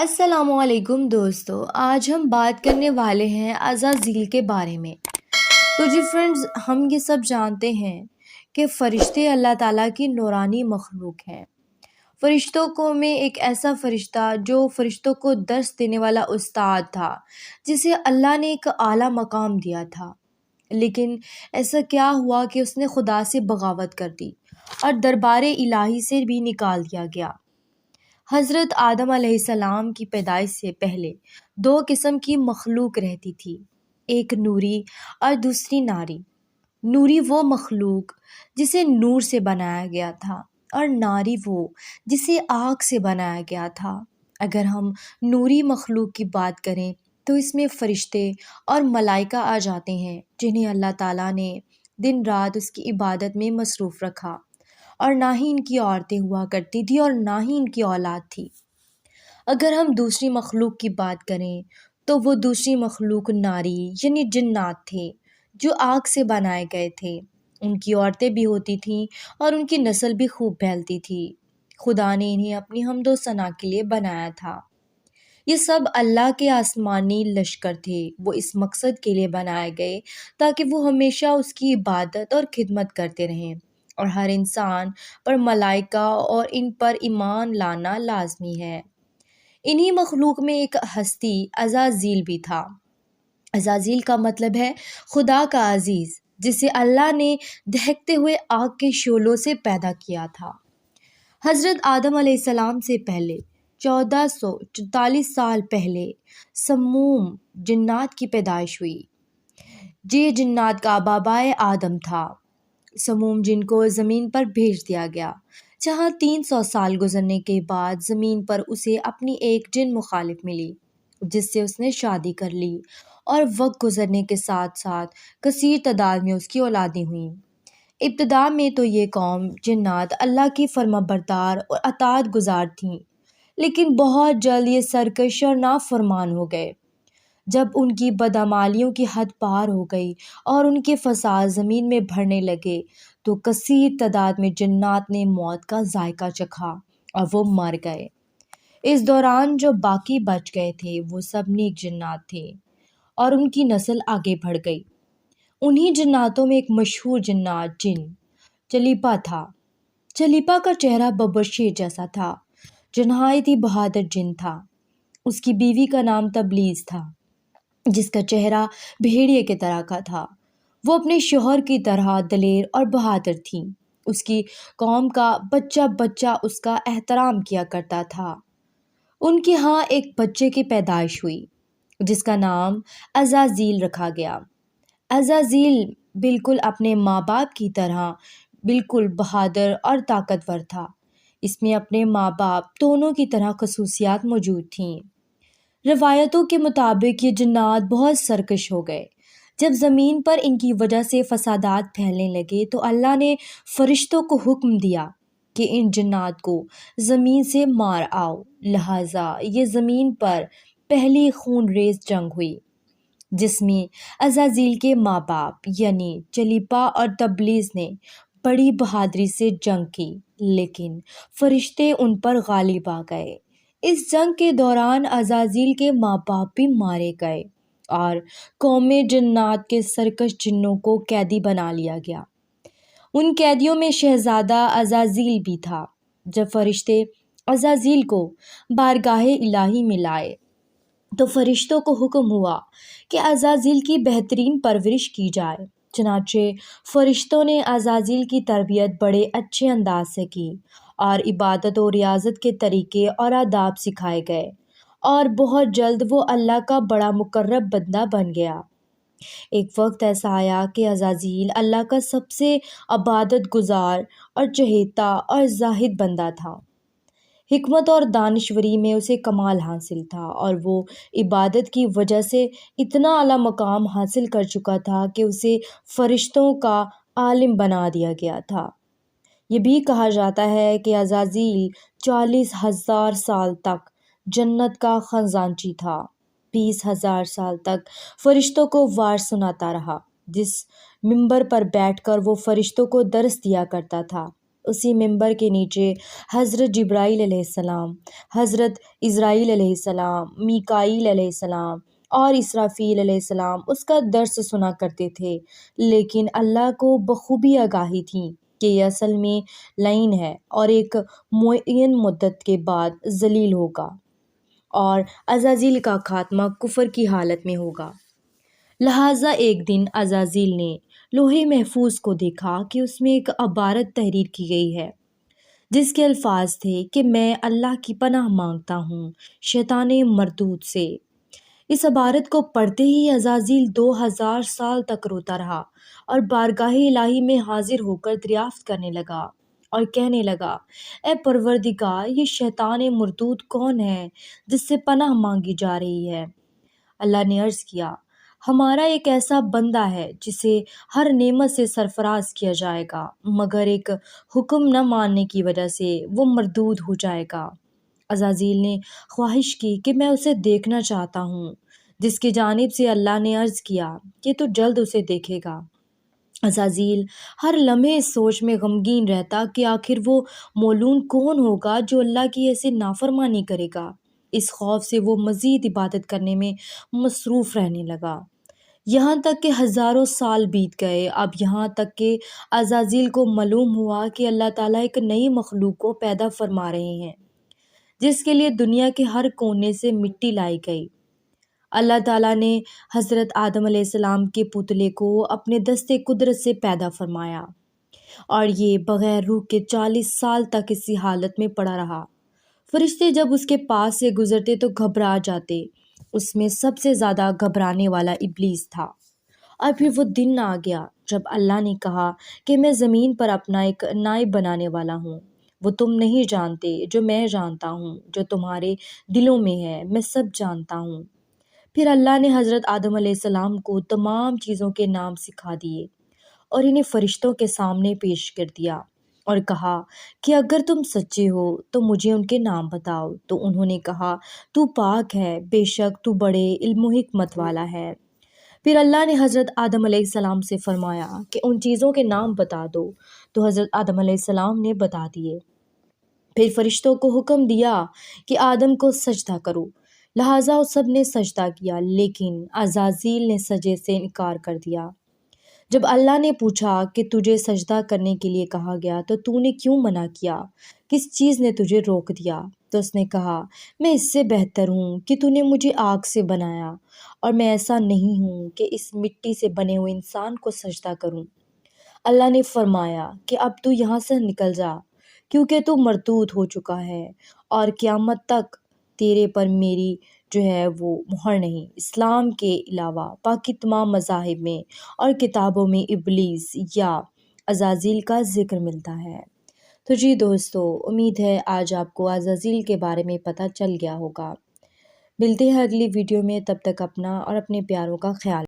السلام علیکم دوستو، آج ہم بات کرنے والے ہیں عزازیل کے بارے میں۔ تو جی فرینڈز، ہم یہ سب جانتے ہیں کہ فرشتے اللہ تعالیٰ کی نورانی مخلوق ہیں۔ فرشتوں کو میں ایک ایسا فرشتہ جو فرشتوں کو درس دینے والا استاد تھا، جسے اللہ نے ایک اعلیٰ مقام دیا تھا، لیکن ایسا کیا ہوا کہ اس نے خدا سے بغاوت کر دی اور دربار الہی سے بھی نکال دیا گیا۔ حضرت آدم علیہ السلام کی پیدائش سے پہلے دو قسم کی مخلوق رہتی تھی، ایک نوری اور دوسری ناری۔ نوری وہ مخلوق جسے نور سے بنایا گیا تھا، اور ناری وہ جسے آگ سے بنایا گیا تھا۔ اگر ہم نوری مخلوق کی بات کریں تو اس میں فرشتے اور ملائکہ آ جاتے ہیں، جنہیں اللہ تعالیٰ نے دن رات اس کی عبادت میں مصروف رکھا، اور نہ ہی ان کی عورتیں ہوا کرتی تھی اور نہ ہی ان کی اولاد تھی۔ اگر ہم دوسری مخلوق کی بات کریں تو وہ دوسری مخلوق ناری یعنی جنات تھے، جو آگ سے بنائے گئے تھے۔ ان کی عورتیں بھی ہوتی تھیں اور ان کی نسل بھی خوب پھیلتی تھی۔ خدا نے انہیں اپنی حمد و ثنا کے لیے بنایا تھا۔ یہ سب اللہ کے آسمانی لشکر تھے، وہ اس مقصد کے لیے بنائے گئے تاکہ وہ ہمیشہ اس کی عبادت اور خدمت کرتے رہیں، اور ہر انسان پر ملائکہ اور ان پر ایمان لانا لازمی ہے۔ انہی مخلوق میں ایک ہستی عزازیل بھی تھا۔ عزازیل کا مطلب ہے خدا کا عزیز، جسے اللہ نے دہکتے ہوئے آگ کے شعلوں سے پیدا کیا تھا۔ حضرت آدم علیہ السلام سے پہلے 1444 سال پہلے سموم جنات کی پیدائش ہوئی۔ یہ جنات کا بابائے آدم تھا۔ سموم جن کو زمین پر بھیج دیا گیا، جہاں 300 سال گزرنے کے بعد زمین پر اسے اپنی ایک جن مخالف ملی، جس سے اس نے شادی کر لی، اور وقت گزرنے کے ساتھ ساتھ کثیر تعداد میں اس کی اولادیں ہوئیں۔ ابتدا میں تو یہ قوم جنات اللہ کی فرما بردار اور اطاعت گزار تھیں، لیکن بہت جلد یہ سرکش اور نافرمان ہو گئے۔ جب ان کی بدعمالیوں کی حد پار ہو گئی اور ان کے فساد زمین میں بھرنے لگے، تو کثیر تعداد میں جنات نے موت کا ذائقہ چکھا اور وہ مر گئے۔ اس دوران جو باقی بچ گئے تھے وہ سب نیک جنات تھے، اور ان کی نسل آگے بڑھ گئی۔ انہی جناتوں میں ایک مشہور جن چلیپا تھا۔ چلیپا کا چہرہ ببر شیر جیسا تھا، جو نہایت ہی بہادر جن تھا۔ اس کی بیوی کا نام تبلیز تھا، جس کا چہرہ بھیڑیے کی طرح کا تھا۔ وہ اپنے شوہر کی طرح دلیر اور بہادر تھی۔ اس کی قوم کا بچہ بچہ اس کا احترام کیا کرتا تھا۔ ان کے ہاں ایک بچے کی پیدائش ہوئی، جس کا نام عزازیل رکھا گیا۔ عزازیل بالکل اپنے ماں باپ کی طرح بالکل بہادر اور طاقتور تھا۔ اس میں اپنے ماں باپ دونوں کی طرح خصوصیات موجود تھیں۔ روایتوں کے مطابق یہ جنات بہت سرکش ہو گئے۔ جب زمین پر ان کی وجہ سے فسادات پھیلنے لگے تو اللہ نے فرشتوں کو حکم دیا کہ ان جنات کو زمین سے مار آؤ۔ لہٰذا یہ زمین پر پہلی خون ریز جنگ ہوئی، جس میں عزازیل کے ماں باپ یعنی چلیپا اور تبلیز نے بڑی بہادری سے جنگ کی، لیکن فرشتے ان پر غالب آ گئے۔ اس جنگ کے دوران عزازیل کے ماں باپ بھی مارے گئے، اور قوم جنات کے سرکش جنوں کو قیدی بنا لیا گیا۔ ان قیدیوں میں شہزادہ عزازیل بھی تھا۔ جب فرشتے عزازیل کو بارگاہ الہی میں لائے تو فرشتوں کو حکم ہوا کہ عزازیل کی بہترین پرورش کی جائے۔ چنانچہ فرشتوں نے عزازیل کی تربیت بڑے اچھے انداز سے کی، اور عبادت و ریاضت کے طریقے اور آداب سکھائے گئے، اور بہت جلد وہ اللہ کا بڑا مقرب بندہ بن گیا۔ ایک وقت ایسا آیا کہ عزازیل اللہ کا سب سے عبادت گزار اور چہیتا اور زاہد بندہ تھا۔ حکمت اور دانشوری میں اسے کمال حاصل تھا، اور وہ عبادت کی وجہ سے اتنا اعلیٰ مقام حاصل کر چکا تھا کہ اسے فرشتوں کا عالم بنا دیا گیا تھا۔ یہ بھی کہا جاتا ہے کہ عزازیل 40,000 سال تک جنت کا خزانچی تھا۔ 20,000 سال تک فرشتوں کو وعظ سناتا رہا، جس منبر پر بیٹھ کر وہ فرشتوں کو درس دیا کرتا تھا۔ اسی ممبر کے نیچے حضرت جبرائیل علیہ السلام، حضرت اسرائیل علیہ السلام، میکائیل علیہ السلام اور اسرافیل علیہ السلام اس کا درس سنا کرتے تھے، لیکن اللہ کو بخوبی آگاہی تھی کہ یہ اصل میں لعین ہے اور ایک معین مدت کے بعد ذلیل ہوگا اور عزازیل کا خاتمہ کفر کی حالت میں ہوگا۔ لہٰذا ایک دن عزازیل نے لوح محفوظ کو دیکھا کہ اس میں ایک عبارت تحریر کی گئی ہے جس کے الفاظ تھے کہ میں اللہ کی پناہ مانگتا ہوں شیطان مردود سے۔ اس عبارت کو پڑھتے ہی عزازیل 2000 سال تک روتا رہا اور بارگاہ الہی میں حاضر ہو کر دریافت کرنے لگا اور کہنے لگا، اے پروردگار، یہ شیطان مردود کون ہے جس سے پناہ مانگی جا رہی ہے؟ اللہ نے عرض کیا، ہمارا ایک ایسا بندہ ہے جسے ہر نعمت سے سرفراز کیا جائے گا مگر ایک حکم نہ ماننے کی وجہ سے وہ مردود ہو جائے گا۔ عزازیل نے خواہش کی کہ میں اسے دیکھنا چاہتا ہوں، جس کی جانب سے اللہ نے عرض کیا کہ تو جلد اسے دیکھے گا۔ عزازیل ہر لمحے اس سوچ میں غمگین رہتا کہ آخر وہ مولون کون ہوگا جو اللہ کی ایسے نافرمانی کرے گا۔ اس خوف سے وہ مزید عبادت کرنے میں مصروف رہنے لگا، یہاں تک کہ ہزاروں سال بیت گئے۔ اب یہاں تک کہ عزازیل کو معلوم ہوا کہ اللہ تعالیٰ ایک نئی مخلوق کو پیدا فرما رہے ہیں جس کے لیے دنیا کے ہر کونے سے مٹی لائی گئی۔ اللہ تعالیٰ نے حضرت آدم علیہ السلام کے پتلے کو اپنے دست قدرت سے پیدا فرمایا اور یہ بغیر روح کے 40 سال تک اسی حالت میں پڑا رہا۔ فرشتے جب اس کے پاس سے گزرتے تو گھبرا جاتے، اس میں سب سے زیادہ گھبرانے والا ابلیس تھا۔ اور پھر وہ دن آ گیا جب اللہ نے کہا کہ میں زمین پر اپنا ایک نائب بنانے والا ہوں، وہ تم نہیں جانتے جو میں جانتا ہوں، جو تمہارے دلوں میں ہے میں سب جانتا ہوں۔ پھر اللہ نے حضرت آدم علیہ السلام کو تمام چیزوں کے نام سکھا دیے اور انہیں فرشتوں کے سامنے پیش کر دیا اور کہا کہ اگر تم سچے ہو تو مجھے ان کے نام بتاؤ۔ تو انہوں نے کہا، تو پاک ہے، بے شک تو بڑے علم و حکمت والا ہے۔ پھر اللہ نے حضرت آدم علیہ السلام سے فرمایا کہ ان چیزوں کے نام بتا دو، تو حضرت آدم علیہ السلام نے بتا دیے۔ پھر فرشتوں کو حکم دیا کہ آدم کو سجدہ کرو، لہٰذا اس سب نے سجدہ کیا، لیکن عزازیل نے سجدے سے انکار کر دیا۔ جب اللہ نے پوچھا کہ تجھے سجدہ کرنے کے لیے کہا گیا تو نے کیوں منع کیا؟ کس چیز نے تجھے روک دیا؟ تو اس نے کہا، میں اس سے بہتر ہوں کہ تو نے مجھے آگ سے بنایا اور میں ایسا نہیں ہوں کہ اس مٹی سے بنے ہوئے انسان کو سجدہ کروں۔ اللہ نے فرمایا کہ اب تو یہاں سے نکل جا، کیونکہ تو مردود ہو چکا ہے اور قیامت تک تیرے پر میری جو ہے وہ مہر نہیں۔ اسلام کے علاوہ باقی تمام مذاہب میں اور کتابوں میں ابلیس یا عزازیل کا ذکر ملتا ہے۔ تو جی دوستو، امید ہے آج آپ کو عزازیل کے بارے میں پتہ چل گیا ہوگا۔ ملتے ہیں اگلی ویڈیو میں، تب تک اپنا اور اپنے پیاروں کا خیال